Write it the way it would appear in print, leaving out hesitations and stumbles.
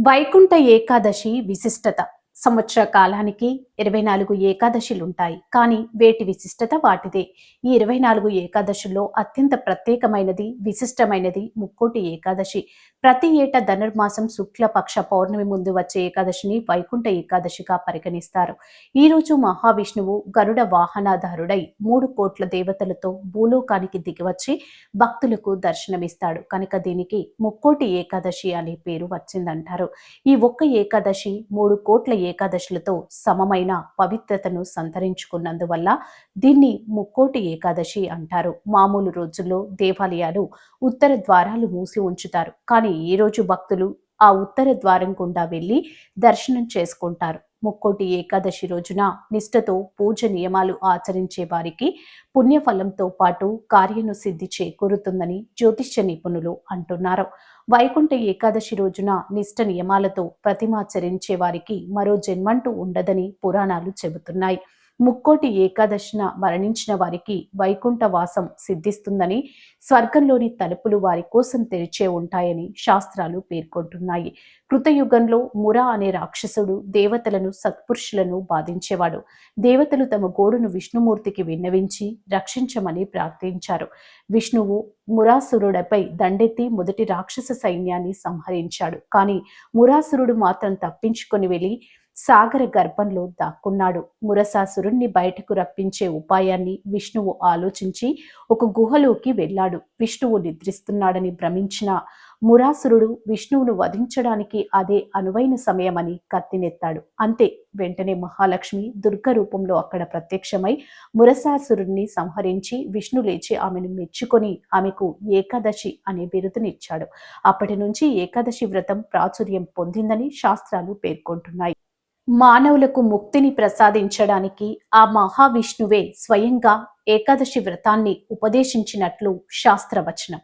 వైకుంఠ ఏకాదశి విశిష్టత. సంవత్సర కాలానికి 24 ఏకాదశులుంటాయి. కానీ వేటి విశిష్టత వాటిదే. ఈ 24 ఏకాదశుల్లో అత్యంత ప్రత్యేకమైనది, విశిష్టమైనది ముక్కోటి ఏకాదశి. ప్రతి ఏటా ధనుర్మాసం శుక్లపక్ష పౌర్ణమి ముందు వచ్చే ఏకాదశిని వైకుంఠ ఏకాదశిగా పరిగణిస్తారు. ఈరోజు మహావిష్ణువు గరుడ వాహనాధారుడై 3 కోట్ల దేవతలతో భూలోకానికి దిగివచ్చి భక్తులకు దర్శనమిస్తాడు. కనుక దీనికి ముక్కోటి ఏకాదశి అనే పేరు వచ్చిందంటారు. ఈ ఒక్క ఏకాదశి 3 కోట్ల ఏకాదశులతో సమమైన పవిత్రతను సంతరించుకున్నందువల్ల దీన్ని ముక్కోటి ఏకాదశి అంటారు. మామూలు రోజుల్లో దేవాలయాలు ఉత్తర ద్వారాలు మూసి ఉంచుతారు. కానీ ఈ రోజు భక్తులు ఆ ఉత్తర ద్వారం గుండా వెళ్లి దర్శనం చేసుకుంటారు. ముక్కోటి ఏకాదశి రోజున నిష్ఠతో పూజ నియమాలు ఆచరించే వారికి పుణ్యఫలంతో పాటు కార్యను సిద్ధి చేకూరుతుందని జ్యోతిష్య నిపుణులు అంటున్నారు. వైకుంఠ ఏకాదశి రోజున నిష్ఠ నియమాలతో ప్రతిమాచరించే వారికి మరో జన్మంటూ ఉండదని పురాణాలు చెబుతున్నాయి. ముక్కోటి ఏకాదశిన మరణించిన వారికి వైకుంఠ వాసం సిద్ధిస్తుందని, స్వర్గంలోని తలుపులు వారి కోసం తెరిచే ఉంటాయని శాస్త్రాలు పేర్కొంటున్నాయి. కృతయుగంలో మురా అనే రాక్షసుడు దేవతలను సత్పురుషులను బాధించేవాడు. దేవతలు తమ గోడును విష్ణుమూర్తికి విన్నవించి రక్షించమని ప్రార్థించారు. విష్ణువు మురాసురుడిపై దండెత్తి మొదటి రాక్షస సైన్యాన్ని సంహరించాడు. కానీ మురాసురుడు మాత్రం తప్పించుకొని వెళ్లి సాగర గర్భంలో దాక్కున్నాడు. మురసాసురుణ్ణి బయటకు రప్పించే ఉపాయాన్ని విష్ణువు ఆలోచించి ఒక గుహలోకి వెళ్ళాడు. విష్ణువు నిద్రిస్తున్నాడని భ్రమించిన మురాసురుడు విష్ణువును వధించడానికి అదే అనువైన సమయమని కత్తినెత్తాడు. అంతే, వెంటనే మహాలక్ష్మి దుర్గ రూపంలో అక్కడ ప్రత్యక్షమై మురసాసురుణ్ణి సంహరించి విష్ణు లేచి ఆమెను మెచ్చుకొని ఆమెకు ఏకాదశి అనే బిరుదునిచ్చాడు. అప్పటి నుంచి ఏకాదశి వ్రతం ప్రాచుర్యం పొందిందని శాస్త్రాలు పేర్కొంటున్నాయి. మానవులకు ముక్తిని ప్రసాదించడానికి ఆ మహావిష్ణువే స్వయంగా ఏకాదశి వ్రతాన్ని ఉపదేశించినట్లు శాస్త్రవచనం.